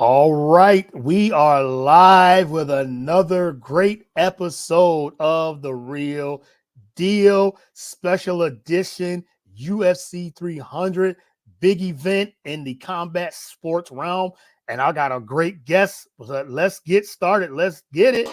All right, we are live with another great episode of The Real Deal, special edition UFC 300, big event in the combat sports realm. And I got a great guest. So let's get started. Let's get it.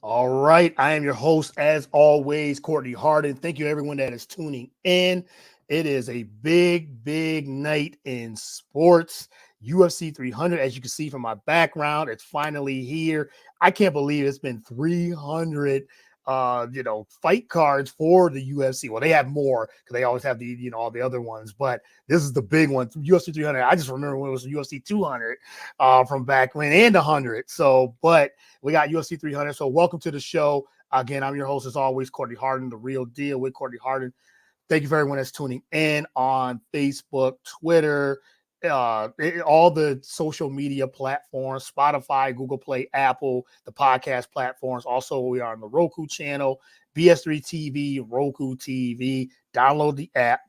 All right. I am your host, as always, Courtney Harden. Thank you, everyone that is tuning in. It is a big night in sports. UFC 300, as you can see from my background, it's finally here. I can't believe it's been 300 fight cards for the UFC. Well, they have more because they always have all the other ones, but this is the big one, UFC 300. I just remember when it was UFC 200 from back when, and 100. So, but we got UFC 300. So welcome to the show. Again, I'm your host, as always, Courtney Harden, The Real Deal with Courtney Harden. Thank you for everyone that's tuning in on Facebook, Twitter, all the social media platforms, Spotify, Google Play, Apple, the podcast platforms. Also, we are on the Roku channel, BS3 TV, Roku TV. Download the app,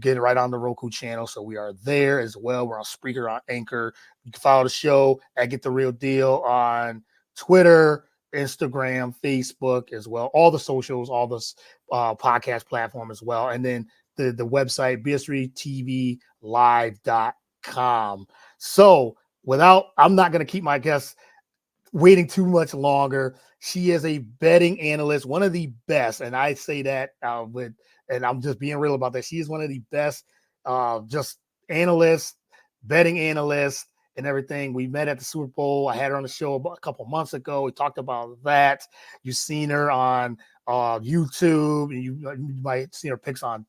get it right on the Roku channel. So we are there as well. We're on Spreaker, on Anchor. You can follow the show at Get the Real Deal on Twitter, Instagram, Facebook as well. All the socials, all the podcast platform as well. And then the website, bs3tvlive.com. So I'm not going to keep my guests waiting too much longer. She is a betting analyst, one of the best. And I say that and I'm just being real about that. She is one of the best just analysts, betting analysts, and everything. We met at the Super Bowl. I had her on the show a couple months ago. We talked about that. You've seen her on YouTube, and you might have seen her pics on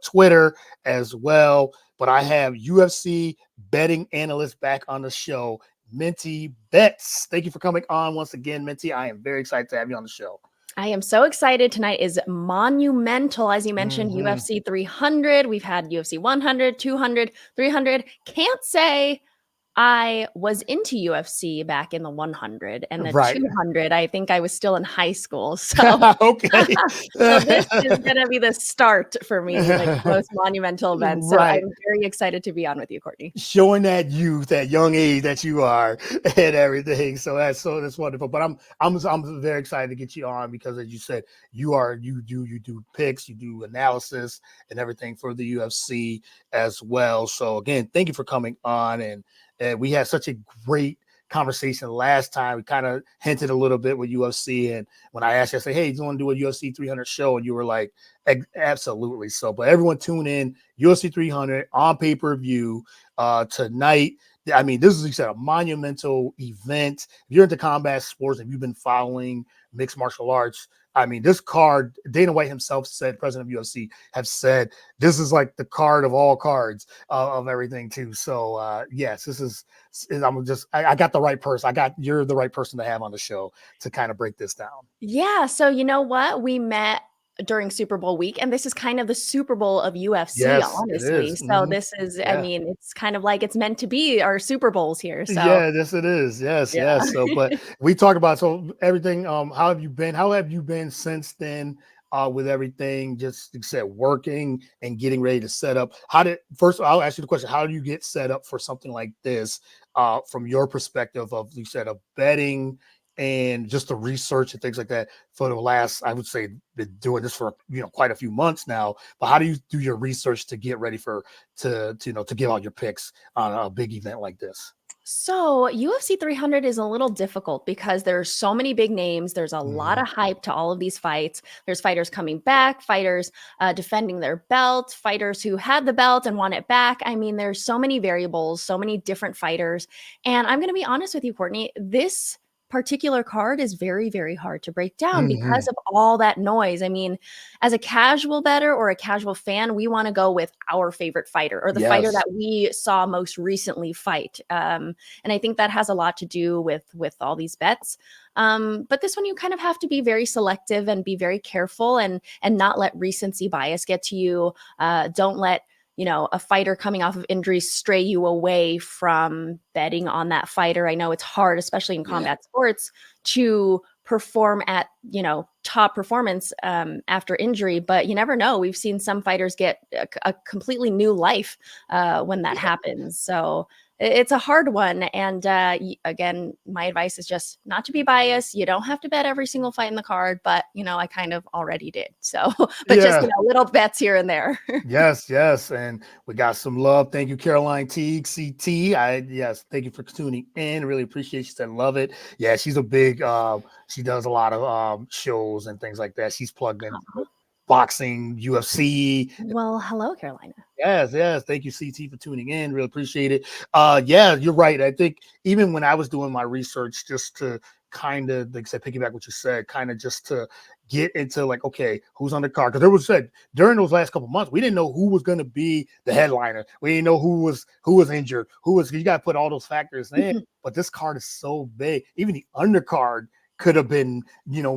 Twitter as well. But I have UFC betting analyst back on the show, Minty Bets. Thank you for coming on once again, Minty. I am very excited to have you on the show. I am so excited. Tonight is monumental. As you mentioned, UFC 300. We've had UFC 100, 200, 300. Can't say I was into UFC back in the 100 and the 200. I think I was still in high school. So, okay. So this is going to be the start for me, like most monumental events. So I'm very excited to be on with you, Courtney. Showing that youth, that young age that you are and everything. So that's wonderful. But I'm very excited to get you on because, as you said, you do picks, you do analysis and everything for the UFC as well. So again, thank you for coming on. And we had such a great conversation last time. We kind of hinted a little bit with UFC. And when I asked you, I said, hey, do you want to do a UFC 300 show? And you were like, absolutely. So, but everyone tune in, UFC 300 on pay-per-view tonight. I mean, this is, like you said, a monumental event. If you're into combat sports, if you've been following mixed martial arts, I mean, this card, Dana White himself said, president of UFC, have said, this is like the card of all cards of everything too. So yes, this is, I got the right person. You're the right person to have on the show to kind of break this down. Yeah. So you know what? We met during Super Bowl week, and this is kind of the Super Bowl of UFC, honestly. So this is, I mean, it's kind of like it's meant to be our Super Bowls here. So yeah, yes, it is. Yes. So, but we talk about everything. How have you been? How have you been since then? With everything, just like I said, working and getting ready to set up. First, I'll ask you the question: how do you get set up for something like this? From your perspective of, you said, of betting and just the research and things like that for the last, I would say, been doing this for quite a few months now. But how do you do your research to get ready to give out your picks on a big event like this? So UFC 300 is a little difficult because there's so many big names. There's a lot of hype to all of these fights. There's fighters coming back, fighters defending their belt, fighters who had the belt and want it back. I mean, there's so many variables, so many different fighters. And I'm going to be honest with you, Courtney, this particular card is very, very hard to break down because Mhm. of all that noise. I mean, as a casual bettor or a casual fan, we want to go with our favorite fighter or the fighter Yes. that we saw most recently fight. And I think that has a lot to do with all these bets. But this one, you kind of have to be very selective and be very careful and not let recency bias get to you. Don't let a fighter coming off of injuries stray you away from betting on that fighter. I know it's hard, especially in Yeah. combat sports, to perform at, top performance after injury, but you never know. We've seen some fighters get a completely new life when that Yeah. happens. So it's a hard one. And again, my advice is just not to be biased. You don't have to bet every single fight in the card, but I kind of already did. So, but just, Yeah. little bets here and there. Yes, yes, and we got some love. Thank you, Caroline Teague, CT. Yes, thank you for tuning in. Really appreciate. She said love it. Yeah, she's a big. She does a lot of shows and things like that. She's plugged in boxing, UFC. Well, hello, Carolina. Yes, yes. Thank you, CT, for tuning in. Really appreciate it. Yeah, you're right. I think even when I was doing my research, just to kind of, like I said, piggyback what you said, kind of just to get into like, okay, who's on the card? Because there was said during those last couple months, we didn't know who was going to be the headliner. We didn't know who was injured, who was. You got to put all those factors in. But this card is so big. Even the undercard could have been,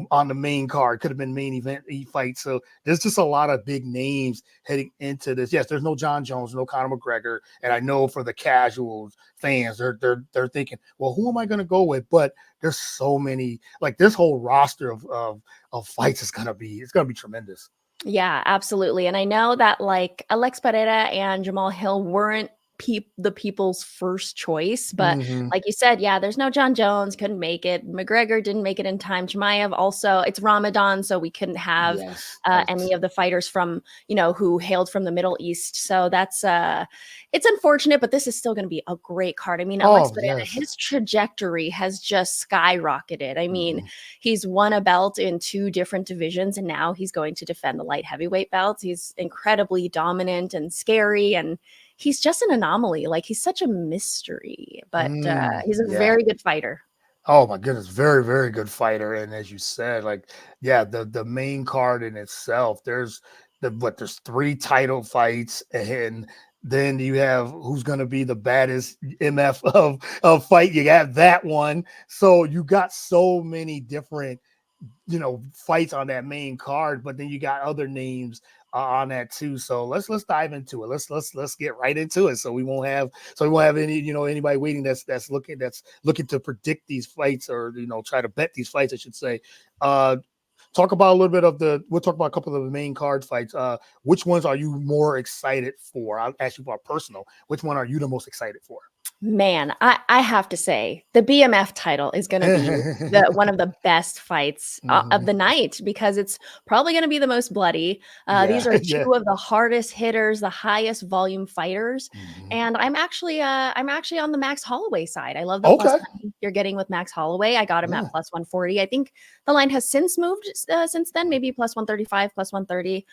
on the main card, could have been main event fight. So there's just a lot of big names heading into this. Yes, there's no John Jones, no Conor McGregor, and I know for the casuals fans, they're thinking, well, who am I going to go with? But there's so many, like this whole roster of fights is gonna be tremendous. Yeah, absolutely. And I know that like Alex Pereira and Jamal Hill weren't the people's first choice, but Mhm. like you said, yeah, there's no John Jones, couldn't make it. McGregor didn't make it in time. Chimaev also, it's Ramadan, so we couldn't have Yes, yes. any of the fighters from who hailed from the Middle East. So that's it's unfortunate, but this is still going to be a great card. I mean, Alex Oh, Pereira, yes. his trajectory has just skyrocketed. I mean, Mhm. he's won a belt in 2 different divisions, and now he's going to defend the light heavyweight belts. He's incredibly dominant and scary, and he's just an anomaly. Like, he's such a mystery, but he's a Yeah. very good fighter. Oh my goodness, very, very good fighter. And as you said, like, yeah, the main card in itself, there's 3 title fights, and then you have who's gonna be the baddest MF of fight. You have that one. So you got so many different fights on that main card, but then you got other names on that too. So let's dive into it. Let's get right into it. So we won't have anybody waiting that's looking to predict these fights or try to bet these fights, I should say. Uh, talk about a little bit of we'll talk about a couple of the main card fights. Which ones are you more excited for? I'll ask you about personal. Which one are you the most excited for? Man, I have to say the BMF title is going to be one of the best fights of Mhm. the night because it's probably going to be the most bloody. Yeah, These are yeah. 2 of the hardest hitters, the highest volume fighters, Mhm. and I'm actually on the Max Holloway side. I love the plus Okay. money you're getting with Max Holloway. I got him Yeah. at plus 140. I think the line has since moved since then, maybe plus 135, plus 130.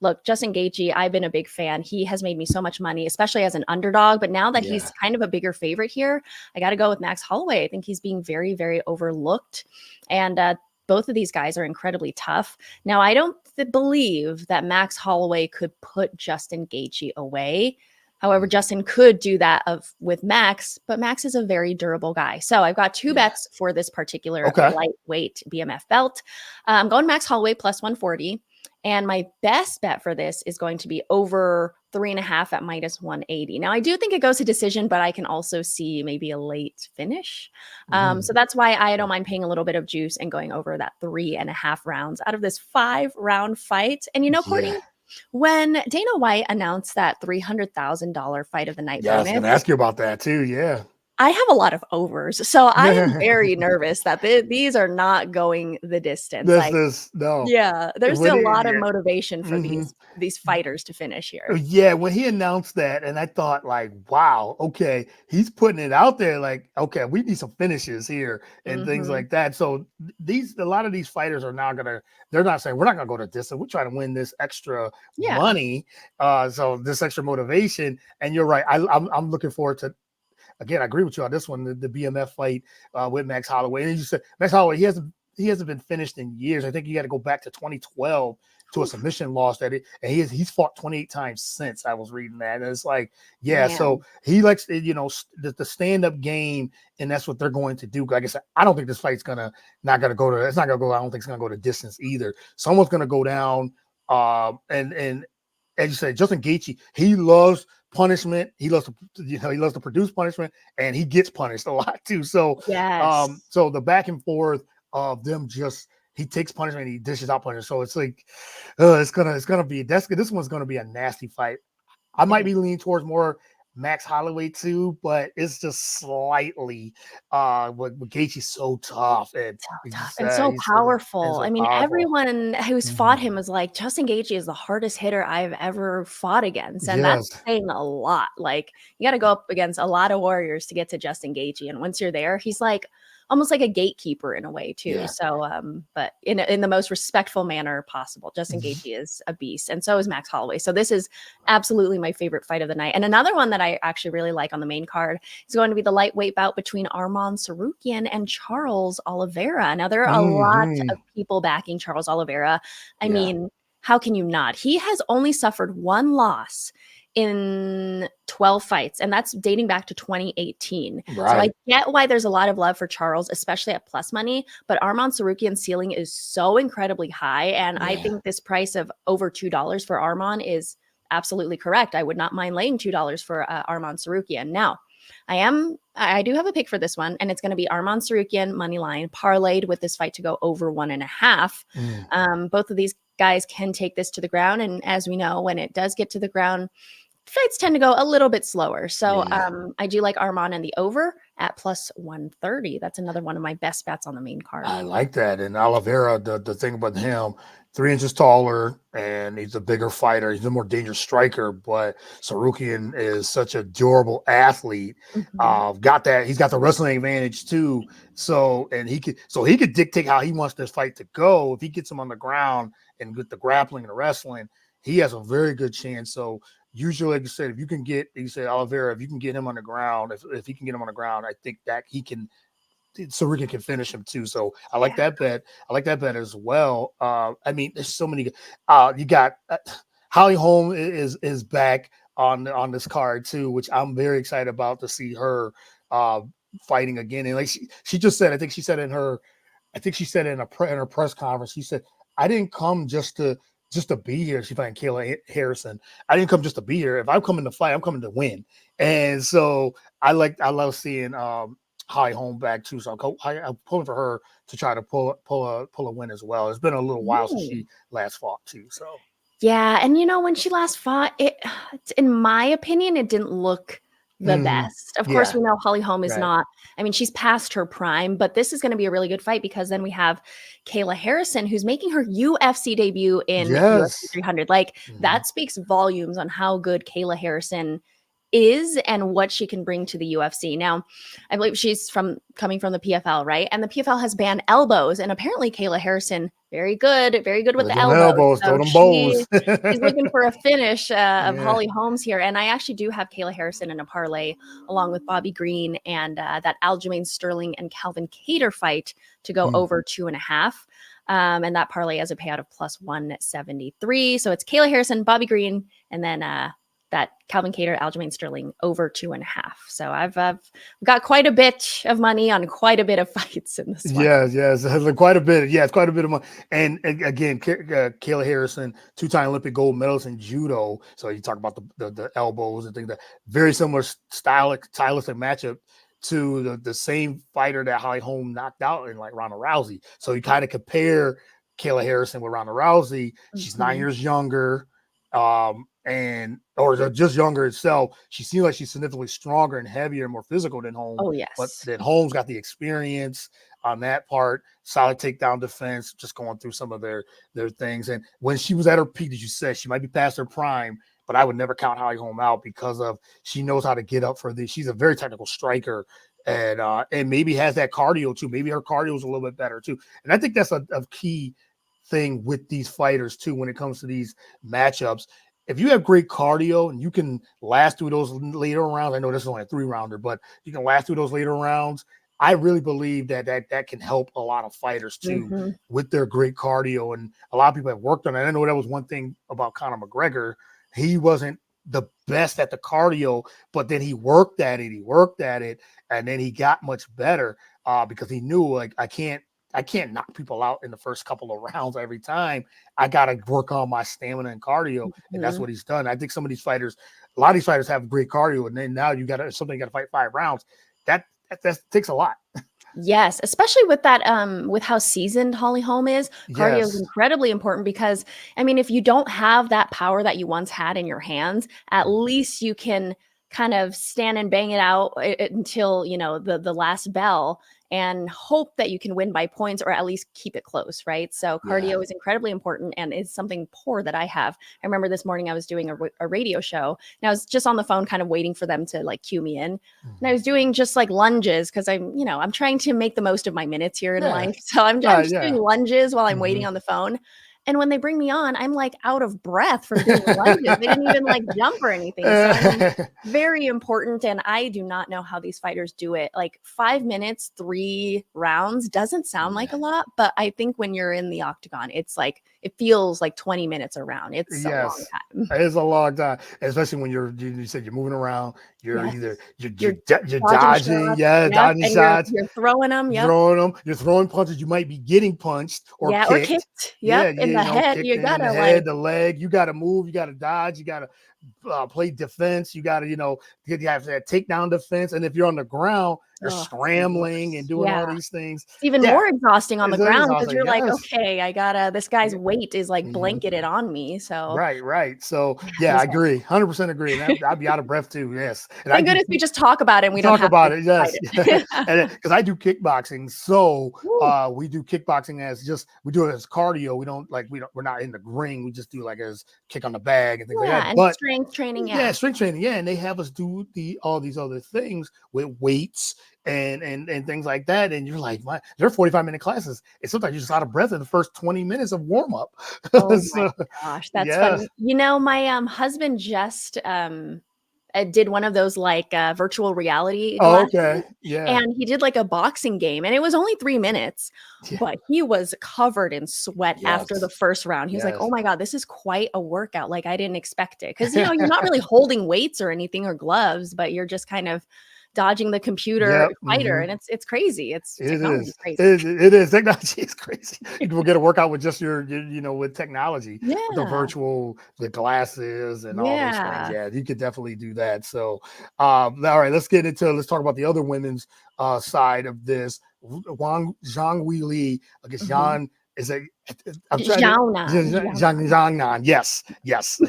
Look, Justin Gaethje, I've been a big fan. He has made me so much money, especially as an underdog. But now that Yeah. he's kind of a bigger favorite here, I got to go with Max Holloway. I think he's being very, very overlooked. And both of these guys are incredibly tough. Now, I don't believe that Max Holloway could put Justin Gaethje away. However, Justin could do that with Max, but Max is a very durable guy. So I've got 2 Yeah. bets for this particular Okay. lightweight BMF belt. I'm going Max Holloway plus 140. And my best bet for this is going to be over 3.5 at minus 180. Now, I do think it goes to decision, but I can also see maybe a late finish. So that's why I don't mind paying a little bit of juice and going over that 3.5 rounds out of this 5-round fight. And Yeah. Courtney, when Dana White announced that $300,000 fight of the night Yeah, I was bonus, gonna ask you about that too. Yeah. I have a lot of overs. So I am very nervous that these are not going the distance. This Like, is no. yeah, there's When a it, lot of yeah. motivation for Mhm. these fighters to finish here. Yeah, when he announced that, and I thought, like, wow, okay, he's putting it out there, like, okay, we need some finishes here and things Mhm. like that. So a lot of these fighters are now they're not saying we're not gonna go to distance. We're trying to win this extra Yeah. money, so this extra motivation. And you're right, I'm looking forward to. again, I agree with you on this one. The BMF fight with Max Holloway, and you said Max Holloway, he hasn't been finished in years. I think you got to go back to 2012 to a Oof, submission loss that it, and he's fought 28 times since. I was reading that, and it's like, yeah, so man. he likes the stand up game, and that's what they're going to do. Like I said, I don't think this fight's not gonna go to. It's not gonna go. I don't think it's gonna go to distance either. Someone's gonna go down. And as you said, Justin Gaethje, he loves punishment. He loves to produce punishment, and he gets punished a lot too. So Yes. so the back and forth of them, just he takes punishment, he dishes out punishment. So it's like it's gonna be this one's gonna be a nasty fight. I might be leaning towards more Max Holloway too, but it's just slightly with Gaethje's so tough, and So he tough just and so he's and powerful. so I mean, powerful. everyone who's fought Mhm. him was like, Justin Gaethje is the hardest hitter I've ever fought against, and that's Yes. saying a lot. Like, you got to go up against a lot of warriors to get to Justin Gaethje, and once you're there, he's like almost like a gatekeeper in a way too. Yeah. So, but in the most respectful manner possible. Justin Mhm. Gaethje is a beast, and so is Max Holloway. So this is absolutely my favorite fight of the night. And another one that I actually really like on the main card is going to be the lightweight bout between Arman Sarukian and Charles Oliveira. Now, there are a lot of Mhm. people backing Charles Oliveira. I Yeah. mean, how can you not? He has only suffered one loss in 12 fights, and that's dating back to 2018. So I Right. get why there's a lot of love for Charles, especially at plus money, but Arman Sarukian's ceiling is so incredibly high, and I Yeah. think this price of over $2 for Arman is absolutely correct. I would not mind laying $2 for Arman Sarukian. Now, I do have a pick for this one, and it's going to be Arman Sarukian money line parlayed with this fight to go over 1.5. Mm. Both of these guys can take this to the ground, and as we know, when it does get to the ground, fights tend to go a little bit slower. So Yeah. I do like Arman and the over at plus 130. That's another one of my best bets on the main card. I like that. And Oliveira, the thing about him, 3 inches taller, and he's a bigger fighter. He's a more dangerous striker, but Sarukian is such a durable athlete. Mhm. He's got the wrestling advantage too. And he could dictate how he wants this fight to go. If he gets him on the ground and with the grappling and the wrestling, he has a very good chance. So usually, like you said Oliveira, if you can get him on the ground, if he can get him on the ground, I think that he can Sorokin can finish him too. So I like Yeah. that bet. I like that bet as well. I mean, there's so many. You got Holly Holm is back on this card too, which I'm very excited about to see her uh, fighting again. And like she just said, I think she said in her press conference, she said, "I didn't come just to be here." She fighting Kayla Harrison. "I didn't come just to be here. If I'm coming to fight, I'm coming to win." And so I love seeing Holly Holm back too. So I'm pulling for her to try to pull a win as well. It's been a little while since Ooh. she last fought too. So Yeah, and when she last fought, in my opinion, it didn't look the mhm. best. Of course, Yeah, we know Holly Holm is right. not. I mean, she's past her prime, but this is going to be a really good fight because then we have Kayla Harrison, who's making her UFC debut in UFC Yes. 300. Like, Mhm. that speaks volumes on how good Kayla Harrison is and what she can bring to the UFC. Now, I believe she's coming from the PFL, right? And the PFL has banned elbows, and apparently Kayla Harrison very good with With the them elbows. elbows, So throw them bows. she's looking for a finish of Yeah. Holly Holmes here, and I actually do have Kayla Harrison in a parlay along with Bobby Green and that Aljamain Sterling and Calvin Cater fight to go Mm. over 2.5. And that parlay has a payout of plus 173. So it's Kayla Harrison, Bobby Green, and then that Calvin Cater, Aljamain Sterling over 2.5. So I've got quite a bit of money on quite a bit of fights in this one. Yes, quite a bit. Yeah, it's quite a bit of money. And again, Kayla Harrison, 2-time Olympic gold medalist in judo. So you talk about the elbows and things that very similar stylistic matchup to the same fighter that Holly Holm knocked out in like Ronda Rousey. So you kind of compare Kayla Harrison with Ronda Rousey. She's 9 years younger, or just younger itself. She seems like she's significantly stronger and heavier and more physical than Holm. Oh, But yes. then Holmes got the experience on that part, solid takedown defense, just going through some of their things. And when she was at her peak, as you said, she might be past her prime, but I would never count Holly Holm out because of she knows how to get up for this. She's a very technical striker, and maybe has that cardio too. Maybe her cardio is a little bit better too. And I think that's a key thing with these fighters too when it comes to these matchups. if you have great cardio and you can last through those later rounds, I know this is only a 3-rounder, but you can last through those later rounds. I really believe that can help a lot of fighters too Mm-hmm. with their great cardio. And a lot of people have worked on it. I know that was one thing about Conor McGregor. He wasn't the best at the cardio, but then he worked at it, and then he got much better because he knew, like, I can't knock people out in the first couple of rounds every time. I got to work on my stamina and cardio, and that's Mm-hmm. what he's done. I think some of these fighters, a lot of these fighters have great cardio, and then now you got to fight 5 rounds. That takes a lot. Yes, especially with that, with how seasoned Holly Holm is, cardio is Yes. incredibly important because, I mean, if you don't have that power that you once had in your hands, at least you can kind of stand and bang it out until, the last bell and hope that you can win by points or at least keep it close, right? So Yeah. cardio is incredibly important and is something poor that I have. I remember this morning I was doing a radio show and I was just on the phone kind of waiting for them to like cue me in. And I was doing just like lunges because I'm trying to make the most of my minutes here in Yeah. life. So I'm Right. just Yeah. doing lunges while I'm Hmm. waiting on the phone. And when they bring me on, I'm like out of breath from doing lunges. They didn't even like jump or anything. So I mean, very important. And I do not know how these fighters do it. Like 5 minutes, 3 rounds doesn't sound like a lot, but I think when you're in the octagon, it's like it feels like 20 minutes a round. It's a long Yes. time. It is a long time, especially when you said you're moving around. You're Yes. either You're you're dodging dodging, shots. yeah, Yep. dodging And you're shots, you're throwing them. Yep. throwing them. You're throwing punches. You might be getting punched or Yeah, or kicked. kicked. Yeah, Yep, in you the know, head. kicked You in the gotta head, like, the leg. You got to move. You got to dodge. You got to play defense. You got to, you have to take down defense. And if you're on the ground, you're oh, it's the scrambling and worst. doing all Yeah. these things. It's even Yeah, more exhausting on the it is ground because awesome. you're like, Yes. okay, this guy's Yeah. weight is like Mhm. blanketed on me. So Right, right. So yeah, yeah, I these agree, 100% agree, and I'd be out of breath too. Yes, and I thank do goodness we just talk about it and we don't talk have to about it. fight Yes, it. and because I do kickboxing, so Woo. we do kickboxing as we do it as cardio. We're not in the ring. We just do like as kick on the bag and things like Yeah, that. and But strength training, yeah, yeah. strength training. Yeah, and they have us do all these other things with weights and things like that. And you're like, they're 45-minute classes, and sometimes you're just out of breath in the first 20 minutes of warm up. Oh my So gosh, that's yeah. funny. My husband just did one of those like virtual reality Oh, glasses, okay. Yeah. and he did like a boxing game, and it was only 3 minutes, Yeah. but he was covered in sweat after the Yes. first round. He was like, "Oh Yes. my god, this is quite a workout! Like I didn't expect it because you're not really holding weights or anything or gloves, but you're just kind of dodging the computer Yep. fighter, Mhm. and it's crazy. It's It technology is. crazy. It is. Technology is crazy. You can get a workout with just with technology, with Yeah, the glasses and all those things. yeah. Yeah, you could definitely do that. So, all right, let's talk about the other women's side of this. Zhang Wei Li against Mhm. Yan is a. I'm trying to Xiaonan, Xiaonan. Zhang Nan. Yes, yes.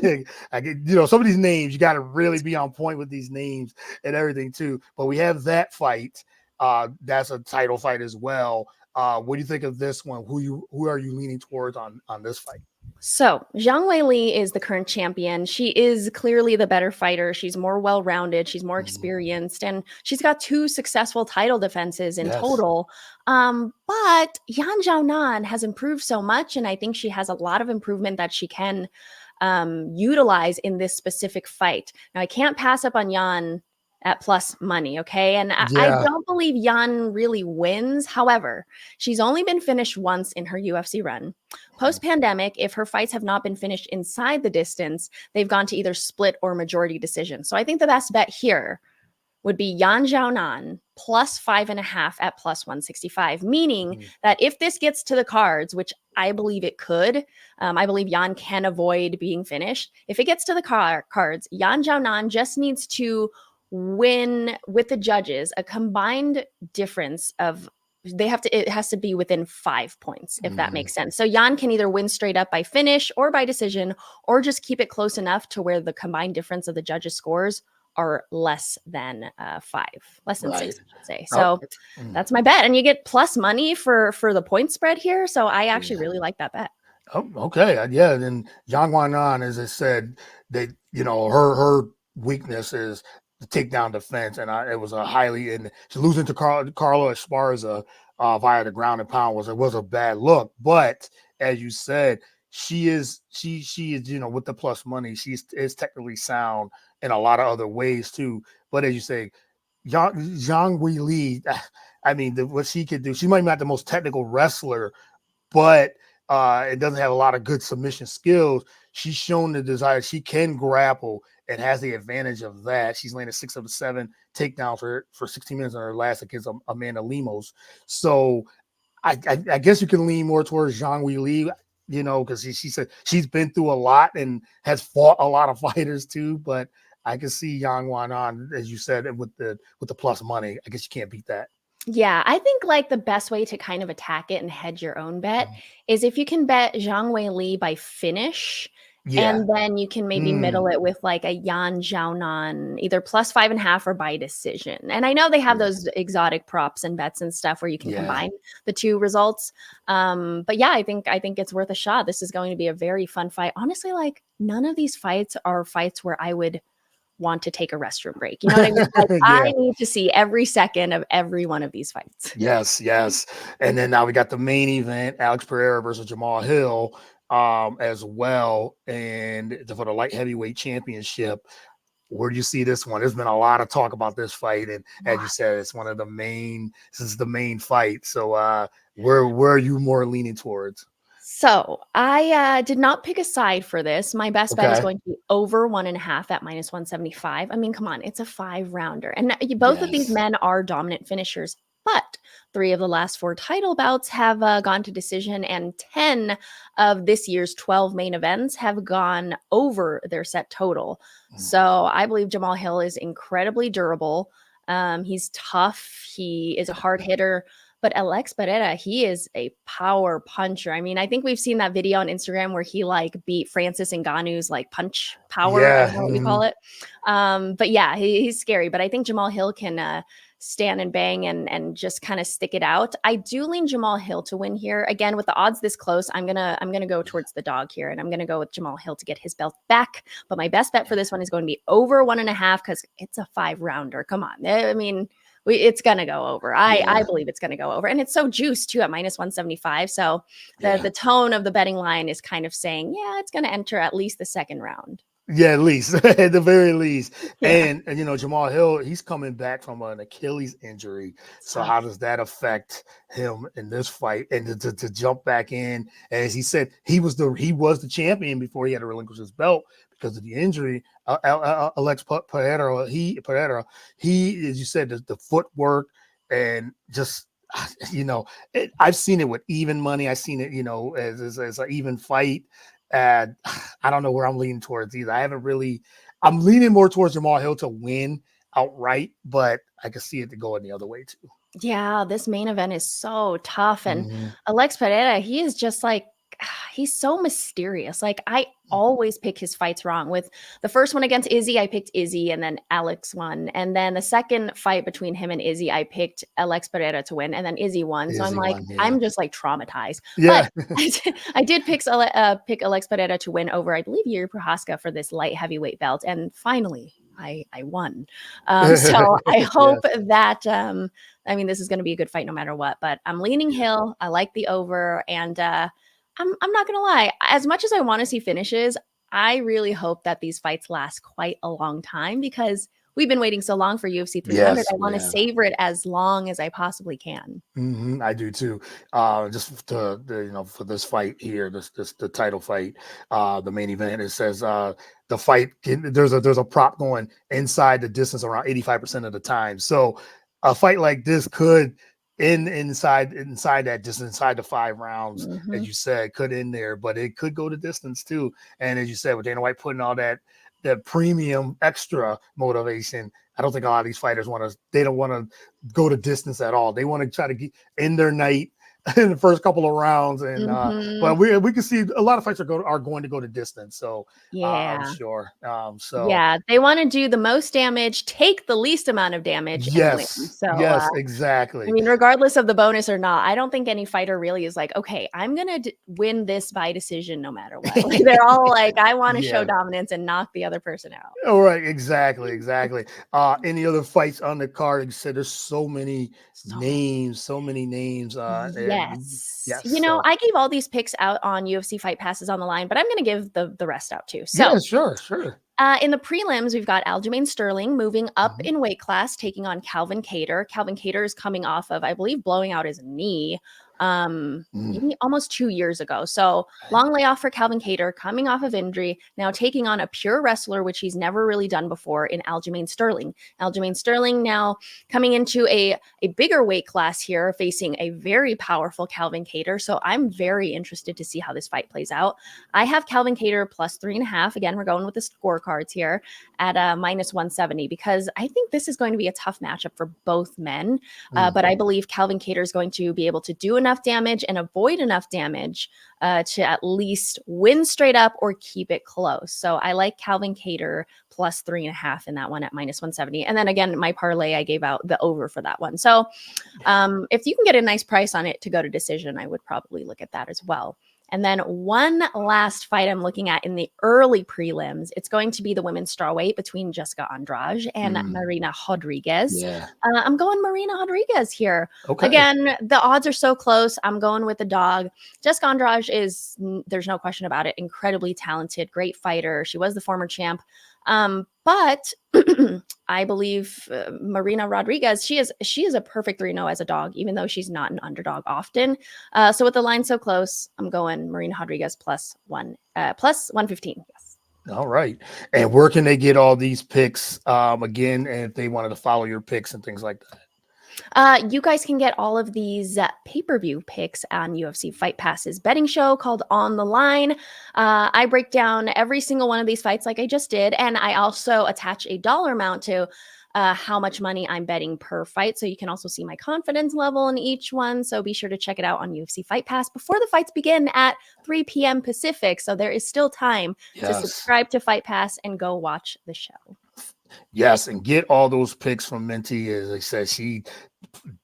I get, some of these names you got to really be on point with these names and everything too. But we have that fight. That's a title fight as well. What do you think of this one? Who are you leaning towards on this fight? So, Zhang Weili is the current champion. She is clearly the better fighter. She's more well-rounded, she's more Mhm. experienced, and she's got 2 successful title defenses in Yes. total. But Yan Xiaonan has improved so much, and I think she has a lot of improvement that she can utilize in this specific fight. Now, I can't pass up on Yan at plus money, okay? And I Yeah. don't believe Yan really wins. However, she's only been finished once in her UFC run. Post pandemic, if her fights have not been finished inside the distance, they've gone to either split or majority decision. So I think the best bet here would be Yan Xiaonan plus 5.5 at plus 165, meaning Mhm. that if this gets to the cards, which I believe it could, I believe Yan can avoid being finished. If it gets to the cards, Yan Xiaonan just needs to win with the judges a combined difference of it has to be within 5 points, if that Mhm. makes sense. So Yan can either win straight up by finish or by decision, or just keep it close enough to where the combined difference of the judges' scores are less than 6, Right. I should say. Oh, So mm, that's my bet, and you get plus money for the point spread here. So I actually yeah. really like that bet. Oh, okay. Yeah. And Zhang Guanan, as I said, her weakness is the takedown defense, and it was a highly and losing to Carla Esparza via the ground and pound was a bad look. But as you said, she is, with the plus money, she is technically sound in a lot of other ways too. But as you say, Zhang Wei Li, I mean, what she could do, she might be not the most technical wrestler, but it doesn't have a lot of good submission skills. She's shown the desire. She can grapple and has the advantage of that. She's landed 6 of the 7 takedowns for 16 minutes on her last against Amanda Lemos. So I guess you can lean more towards Zhang Wei Li, because she said she's been through a lot and has fought a lot of fighters too. But I can see Yang Wanan, as you said, with the plus money. I guess you can't beat that. Yeah, I think like the best way to kind of attack it and hedge your own bet is if you can bet Zhang Wei Li by finish, Yeah. and then you can maybe middle it with like a Yan Zhaonan, either plus 5.5 or by decision. And I know they have those exotic props and bets and stuff where you can combine the two results. But yeah, I think it's worth a shot. This is going to be a very fun fight. Honestly, like none of these fights are fights where I would want to take a restroom break. You know what I mean? Like, I need to see every second of every one of these fights. Yes. And then now we got the main event, Alex Pereira versus Jamal Hill, as well. And for the light heavyweight championship. Where do you see this one? There's been a lot of talk about this fight. And as you said, this is the main fight. So where are you more leaning towards? So I did not pick a side for this. My best bet is going to be over 1.5 at minus 175. I mean, come on, it's a 5-rounder. And both of these men are dominant finishers, but 3 of the last 4 title bouts have gone to decision, and 10 of this year's 12 main events have gone over their set total. So I believe Jamal Hill is incredibly durable. He's tough. He is a hard hitter. But Alex Pereira, he is a power puncher. I mean, I think we've seen that video on Instagram where he like beat Francis Ngannou's like punch power. I don't know what you call it. But yeah, he's scary. But I think Jamal Hill can stand and bang and just kind of stick it out. I do lean Jamal Hill to win here. Again, with the odds this close, I'm gonna go towards the dog here, and I'm gonna go with Jamal Hill to get his belt back. But my best bet for this one is going to be over 1.5 because it's a 5-rounder. Come on, I mean. It's going to go over. I believe it's going to go over. And it's so juiced too at minus 175. So the tone of the betting line is kind of saying, yeah, it's going to enter at least the second round. Yeah, at least, at the very least. And Jamal Hill, he's coming back from an Achilles injury. So how does that affect him in this fight? And to jump back in, as he said, he was the champion before he had to relinquish his belt because of the injury. Alex Pereira, he, as you said, the footwork and just, I've seen it with even money. I've seen it, as an even fight. And I don't know where I'm leaning towards either. I'm leaning more towards Jamal Hill to win outright, but I can see it to go in the other way too. Yeah, this main event is so tough. And Alex Pereira, he is just like, he's so mysterious. Like I always pick his fights wrong. With the first one against Izzy, I picked Izzy and then Alex won. And then the second fight between him and Izzy, I picked Alex Pereira to win and then Izzy won. So I'm like, I'm just like traumatized. Yeah. But I did pick Alex Pereira to win over, I believe, Yuri Prohaska for this light heavyweight belt. And finally, I won. So I hope that, I mean, this is going to be a good fight no matter what, but I'm leaning Hill. I like the over, and I'm not going to lie. As much as I want to see finishes, I really hope that these fights last quite a long time because we've been waiting so long for UFC 300. Yes, I want to savor it as long as I possibly can. I do too. Just for this fight here, the title fight, the main event, it says the fight there's a prop going inside the distance around 85% of the time. So a fight like this could inside that distance, inside the 5 rounds, as you said, could end there, but it could go to distance too. And as you said, with Dana White putting all that premium extra motivation, I don't think a lot of these fighters they don't want to go to distance at all. They want to try to end their night in the first couple of rounds. And but we can see a lot of fights are going to go to distance. So I'm sure. They want to do the most damage, take the least amount of damage. Yes. And win. So, yes, exactly. I mean, regardless of the bonus or not, I don't think any fighter really is like, okay, I'm going to win this by decision no matter what. Like, they're all like, I want to show dominance and knock the other person out. All right. Exactly. Any other fights on the card? Like you said, there's so many names. Yes. Yes. So I gave all these picks out on UFC Fight Passes on the line, but I'm going to give the rest out too. yeah, So, sure. in the prelims, we've got Aljamain Sterling moving up Mhm. in weight class, taking on Calvin Kattar. Calvin Kattar is coming off of, I believe, blowing out his knee Mm. maybe almost 2 years ago. So long layoff for Calvin Kattar, coming off of injury, now taking on a pure wrestler, which he's never really done before in Aljamain Sterling. Aljamain Sterling now coming into a bigger weight class here, facing a very powerful Calvin Kattar. So I'm very interested to see how this fight plays out. I have Calvin Kattar plus 3.5. Again, we're going with the scorecards here at minus 170 because I think this is going to be a tough matchup for both men. Mm. But I believe Calvin Kattar is going to be able to do enough damage and avoid enough damage to at least win straight up or keep it close. So I like Calvin Kattar plus 3.5 in that one at minus 170. And then again, my parlay, I gave out the over for that one. So if you can get a nice price on it to go to decision, I would probably look at that as well. And then one last fight I'm looking at in the early prelims, it's going to be the women's strawweight between Jessica Andrade and Marina Rodriguez. Yeah. I'm going Marina Rodriguez here. Okay. Again, the odds are so close. I'm going with the dog. Jessica Andrade is, there's no question about it, incredibly talented, great fighter. She was the former champ. But I believe Marina Rodriguez, she is a perfect 3-0 as a dog, even though she's not an underdog often. So with the line so close, I'm going Marina Rodriguez plus 115. Yes. All right. And where can they get all these picks again? And if they wanted to follow your picks and things like that. You guys can get all of these pay-per-view picks on UFC Fight Pass's betting show called On the Line. I break down every single one of these fights like I just did, and I also attach a dollar amount to how much money I'm betting per fight. So you can also see my confidence level in each one. So be sure to check it out on UFC Fight Pass before the fights begin at 3 p.m. Pacific. So there is still time to subscribe to Fight Pass and go watch the show. Yes, and get all those picks from Minty. As I said, she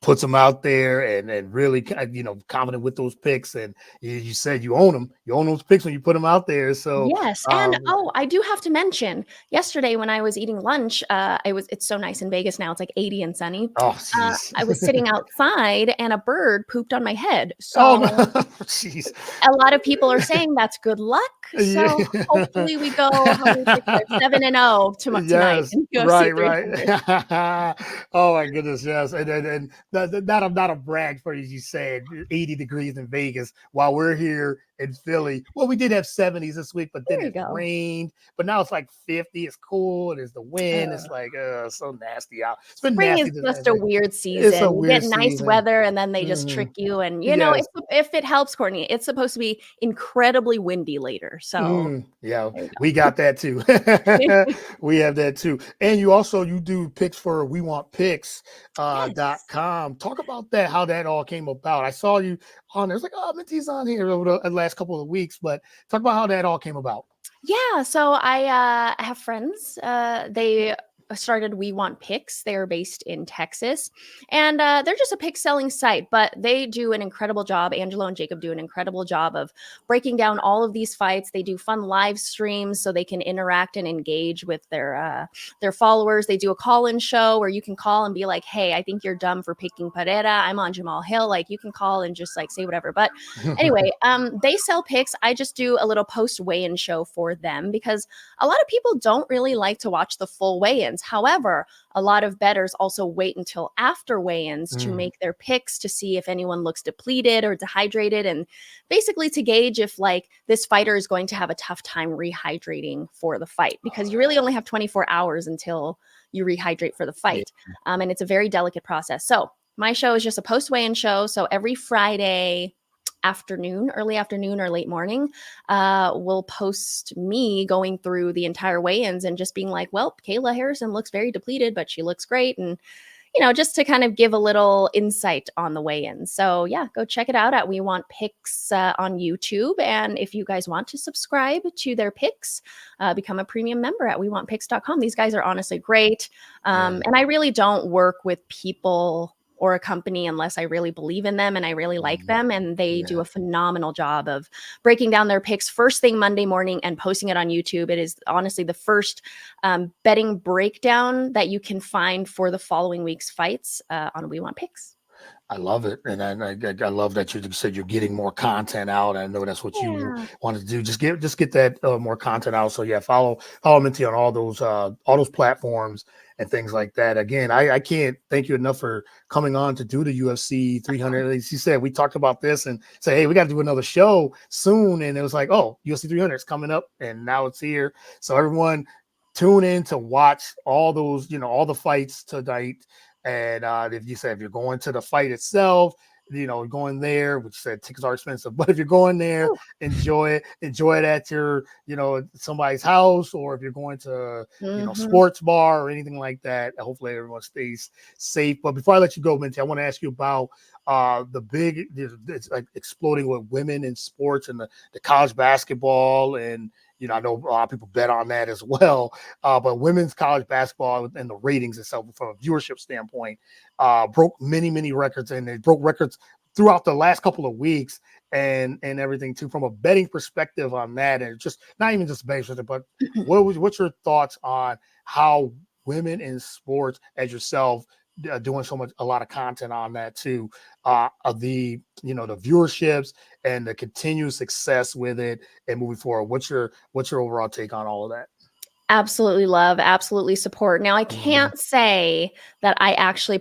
puts them out there and really, confident with those picks. And you said you own them. You own those picks when you put them out there. So yes, and I do have to mention yesterday when I was eating lunch, it's so nice in Vegas now. It's like 80 and sunny. Oh, jeez. I was sitting outside and a bird pooped on my head. Oh, So no. Jeez. a lot of people are saying that's good luck. So Yeah. hopefully we go 7-0 tonight. Yes, In UFC right. Oh my goodness, yes, and not a brag for you said 80 degrees in Vegas while we're here in Philly. Well, we did have 70s this week, but then There you it go. rained. But now it's like 50. It's cool. There's the wind. It's like so nasty out. It's been Spring nasty. is just a weird season. It's a You weird get nice season. weather and then they just Mhm. trick you. And Yes. if it helps, Courtney, it's supposed to be incredibly windy later. So Yeah, there you go. we got that too. We have that too. And you do picks for We Want Picks .com. Talk about that, how that all came about. I saw you on there. It's like, oh, Minty's on here over the last couple of weeks, but talk about how that all came about. Yeah, so I have friends. They started We Want Picks. They are based in Texas, and they're just a pick selling site, but they do an incredible job. Angelo and Jacob do an incredible job of breaking down all of these fights. They do fun live streams so they can interact and engage with their followers. They do a call-in show where you can call and be like, "Hey, I think you're dumb for picking Pereira. I'm on Jamal Hill." Like you can call and just like say whatever. But anyway, they sell picks. I just do a little post weigh-in show for them because a lot of people don't really like to watch the full weigh-ins. However, a lot of bettors also wait until after weigh-ins to make their picks to see if anyone looks depleted or dehydrated, and basically to gauge if like this fighter is going to have a tough time rehydrating for the fight, because you really only have 24 hours until you rehydrate for the fight. And it's a very delicate process. So my show is just a post weigh-in show. So every Friday early afternoon or late morning, will post me going through the entire weigh-ins and just being like, well, Kayla Harrison looks very depleted, but she looks great. And, just to kind of give a little insight on the weigh-ins. So yeah, go check it out at We Want Picks on YouTube. And if you guys want to subscribe to their picks, become a premium member at WeWantPicks.com. These guys are honestly great. And I really don't work with people or a company unless I really believe in them and I really like them. And they do a phenomenal job of breaking down their picks first thing Monday morning and posting it on YouTube. It is honestly the first betting breakdown that you can find for the following week's fights on We Want Picks. I love it, and I love that you said you're getting more content out. I know that's what you Yeah. want to do. Just get that more content out. So yeah, follow Minty on all those platforms and things like that. Again, I can't thank you enough for coming on to do the UFC 300. As you said, we talked about this and say, hey, we got to do another show soon, and it was like, oh, UFC 300 is coming up, and now it's here. So everyone, tune in to watch all those, all the fights tonight. And if you're going to the fight itself, going there, which said tickets are expensive, but if you're going there, Ooh. enjoy it at your, somebody's house, or if you're going to, Mhm. sports bar or anything like that. Hopefully everyone stays safe. But before I let you go, Minty, I want to ask you about it's like exploding with women in sports and the college basketball. And I know a lot of people bet on that as well. But women's college basketball and the ratings itself, from a viewership standpoint, broke many, many records, and it broke records throughout the last couple of weeks, and everything too, from a betting perspective on that. And just not even just betting perspective, but what's your thoughts on how women in sports, as yourself, doing a lot of content on that too, of the viewerships and the continued success with it and moving forward. What's your overall take on all of that? Absolutely love, absolutely support. Now, I Mhm. can't say that I actually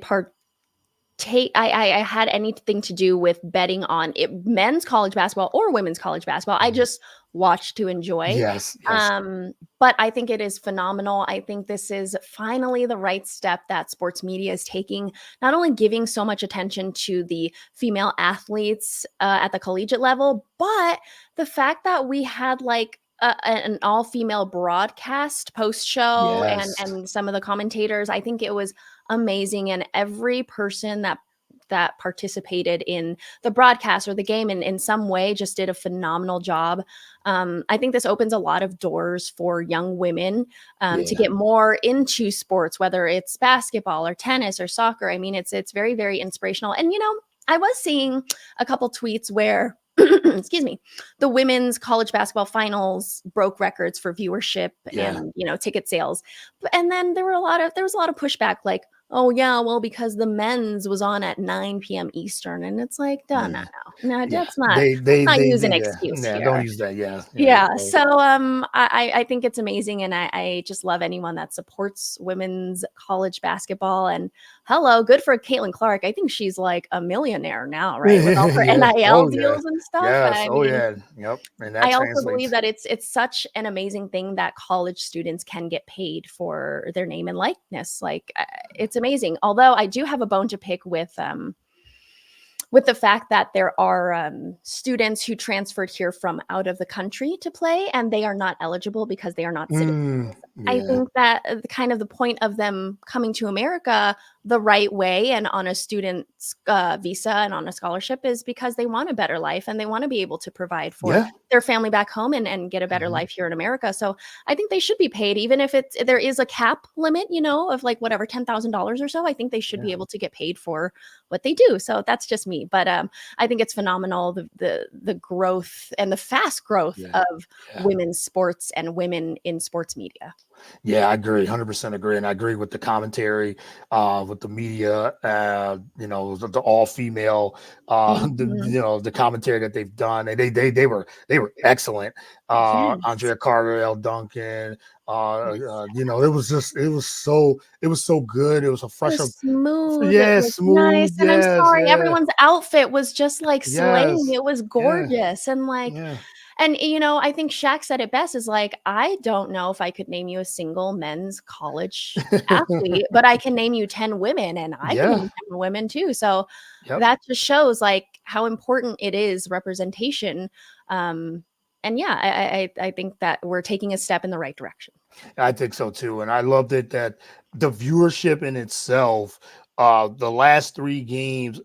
I had anything to do with betting on men's college basketball or women's college basketball. I Mhm. just watch to enjoy. Yes, yes, But I think it is phenomenal. I think this is finally the right step that sports media is taking, not only giving so much attention to the female athletes at the collegiate level, but the fact that we had like an all-female broadcast post show, and yes, some of the commentators. I think it was amazing, and every person that participated in the broadcast or the game in some way just did a phenomenal job. I think this opens a lot of doors for young women to yeah. get more into sports, whether it's basketball or tennis or soccer. I mean, it's very, very inspirational. And I was seeing a couple tweets where excuse me, the women's college basketball finals broke records for viewership Yeah. and ticket sales. And then there was a lot of pushback, like, oh yeah, well, because the men's was on at 9 p.m. Eastern. And it's like, no, no, Yeah. no, no, Yeah. that's not They use an yeah. excuse Yeah. Don't here. use that. Yeah. Yeah. Yeah, So so I think it's amazing, and I just love anyone that supports women's college basketball. And hello, good for Caitlin Clark. I think she's like a millionaire now, right, with all her yeah. NIL Oh yeah. deals and stuff. Yes. I Oh mean, yeah. Yep. And that I also believe translates. that it's such an amazing thing that college students can get paid for their name and likeness. Like, it's amazing. Although I do have a bone to pick with the fact that there are students who transferred here from out of the country to play, and they are not eligible because they are not citizens. I Yeah. think that kind of the point of them coming to America the right way and on a student's visa and on a scholarship is because they want a better life, and they want to be able to provide for Yeah. their family back home, and get a better Mhm. life here in America. So I think they should be paid, even if there is a cap limit, of like whatever $10,000 or so. I think they should Yeah. be able to get paid for what they do. So that's just me, but I think it's phenomenal, the growth and the fast growth Yeah. of Yeah. women's sports and women in sports media. Yeah, I agree, 100% agree, and I agree with the commentary, with the media, the all female, Mhm. the commentary that they've done, and they were excellent. Yes. Andrea Carter, L. Duncan, it was so good. It was a It fresh, was smooth, it yes, was nice, smooth, and I'm yes, sorry, yeah, everyone's outfit was just, like, slaying, yes, it was yeah, gorgeous, and, like, yeah, I think Shaq said it best, is like, "I don't know if I could name you a single men's college athlete, but I can name you 10 women, and I can yeah, name 10 women too." So, yep. that just shows, like, how important it is, representation, um, and yeah, I think that we're taking a step in the right direction. I think so too. And I loved it that the viewership in itself, the last three games,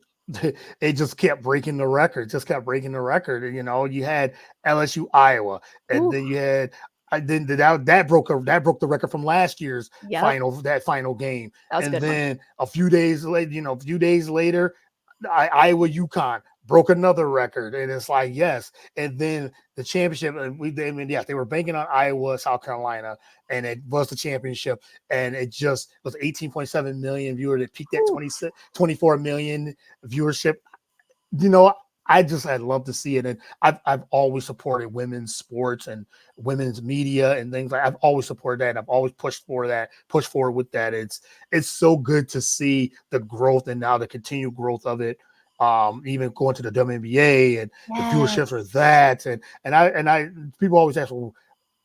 it just kept breaking the record, just kept breaking the record. And, you had LSU Iowa, and Ooh, then you had then that broke the record from last year's yep, that final game. that was a And good one. then a few days later, Iowa UConn. broke another record, and it's like yes, and then the championship, and yeah, they were banking on Iowa, South Carolina, and it was the championship, and it just was 18.7 million viewers. It peaked at Ooh. 24 million viewership. I'd love to see it. And I've always supported women's sports and women's media and things like I've always supported that. And I've always pushed forward with that. It's so good to see the growth and now the continued growth of it. Even going to the WNBA and the viewership for Yes. that. And I people always ask, well,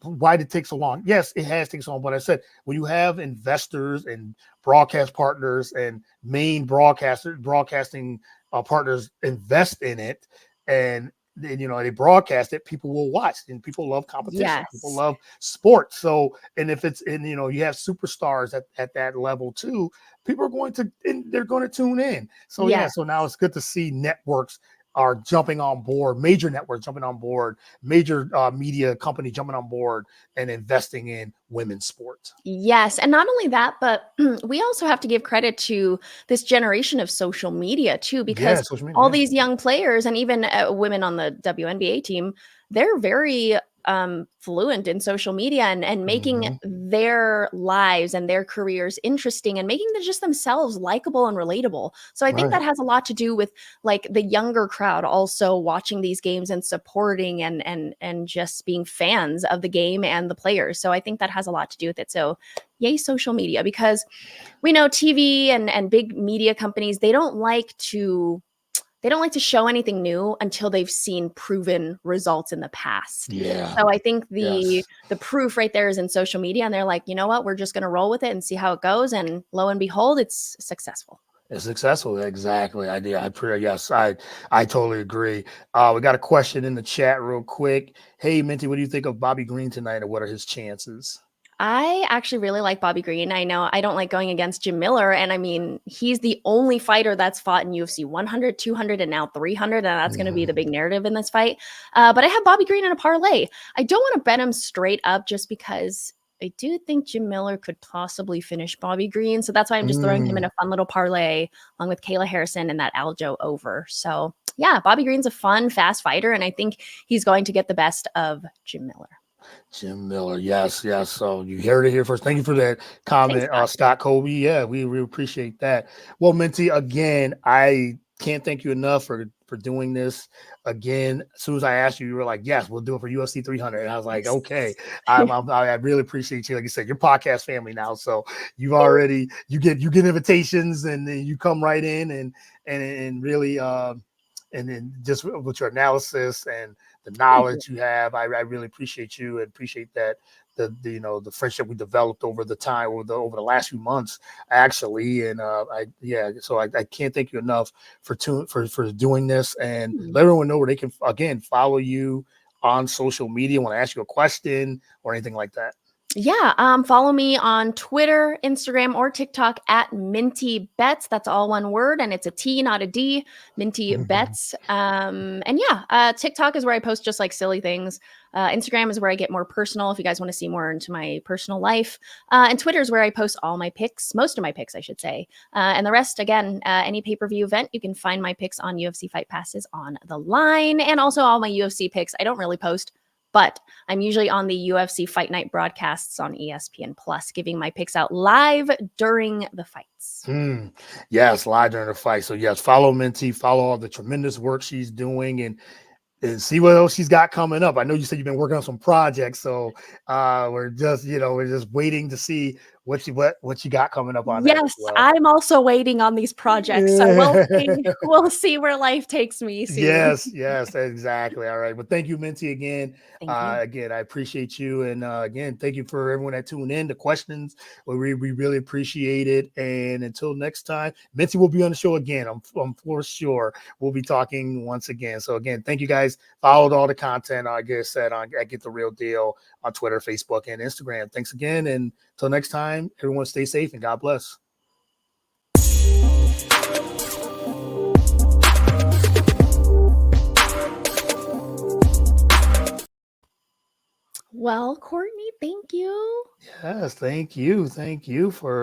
why did it take so long? Yes, it has taken so long. But I said, when you have investors and broadcast partners and main broadcasting partners invest in it, and then they broadcast it, people will watch, and people love competition. People Yes. love sports. So, and if it's and you have superstars at that level too, people are they're going to tune in. So yeah, Yes. so now it's good to see networks are jumping on board, major networks jumping on board, major media company jumping on board and investing in women's sports. Yes, and not only that, but we also have to give credit to this generation of social media too, because Yeah, social all media. these young players and even women on the WNBA team, they're very fluent in social media and Yeah. making Mhm. their lives and their careers interesting and making them just themselves likable and relatable. So I think that Right. has a lot to do with like the younger crowd also watching these games and supporting and just being fans of the game and the players. So I think that has a lot to do with it. So yay social media, because we know TV and big media companies, they don't like to show anything new until they've seen proven results in the past. Yeah. So I think the Yes. the proof right there is in social media, and they're like, you know what, we're just going to roll with it and see how it goes, and lo and behold, it's successful. It's successful. Exactly. Yes, I totally agree. We got a question in the chat real quick. Hey, Minty, what do you think of Bobby Green tonight, and what are his chances? I actually really like Bobby Green. I know I don't like going against Jim Miller. And I mean, he's the only fighter that's fought in UFC 100, 200, and now 300. And that's going to be the Mhm. big narrative in this fight. But I have Bobby Green in a parlay. I don't want to bet him straight up just because I do think Jim Miller could possibly finish Bobby Green. So that's why I'm just throwing him in Mm. a fun little parlay along with Kayla Harrison and that Aljo over. So yeah, Bobby Green's a fun, fast fighter. And I think he's going to get the best of Jim Miller. Jim Miller. Yes, yes. So you heard it here first. Thank you for that Thanks, comment, Scott. Scott Kobe. Yeah, we appreciate that. Well, Minty, again, I can't thank you enough for doing this. Again, as soon as I asked you, you were like, "Yes, we'll do it for UFC 300." And I was like, Yes. "Okay." I really appreciate you. Like you said, your podcast family now, so you get invitations, and then you come right in and really and then just with your analysis and the Thank you. knowledge you have. I really appreciate you and appreciate that the friendship we developed over the time over the last few months actually. And so I can't thank you enough for doing this, and Hmm. let everyone know where they can again follow you on social media. Want to ask you a question or anything like that? Yeah, follow me on Twitter, Instagram, or TikTok at Minty Bets. That's all one word, and it's a T, not a D. Minty Mhm. Bets. And yeah, TikTok is where I post just like silly things. Instagram is where I get more personal. If you guys want to see more into my personal life, and Twitter is where I post all my picks, most of my picks, I should say. And the rest, again, any pay-per-view event, you can find my picks on UFC Fight Passes on the line, and also all my UFC picks. I don't really post, but I'm usually on the UFC Fight Night broadcasts on ESPN Plus, giving my picks out live during the fights. Yes, live during the fight. So yes, follow Minty, follow all the tremendous work she's doing, and see what else she's got coming up. I know you said you've been working on some projects, so we're just waiting to see what you got coming up on that as Yes, well. I'm also waiting on these projects, so we'll see. We'll see where life takes me soon. Yes, yes, exactly. All right. But thank you, Minty, again. Thank you. Again, I appreciate you. And again, thank you for everyone that tuned in. The questions, we really appreciate it. And until next time, Minty will be on the show again. I'm for sure. We'll be talking once again. So again, thank you guys. Followed all the content, I guess, said on I Get the Real Deal on Twitter, Facebook, and Instagram. Thanks again. And until next time, everyone stay safe and God bless. Well, Courtney, thank you. Yes, thank you. Thank you for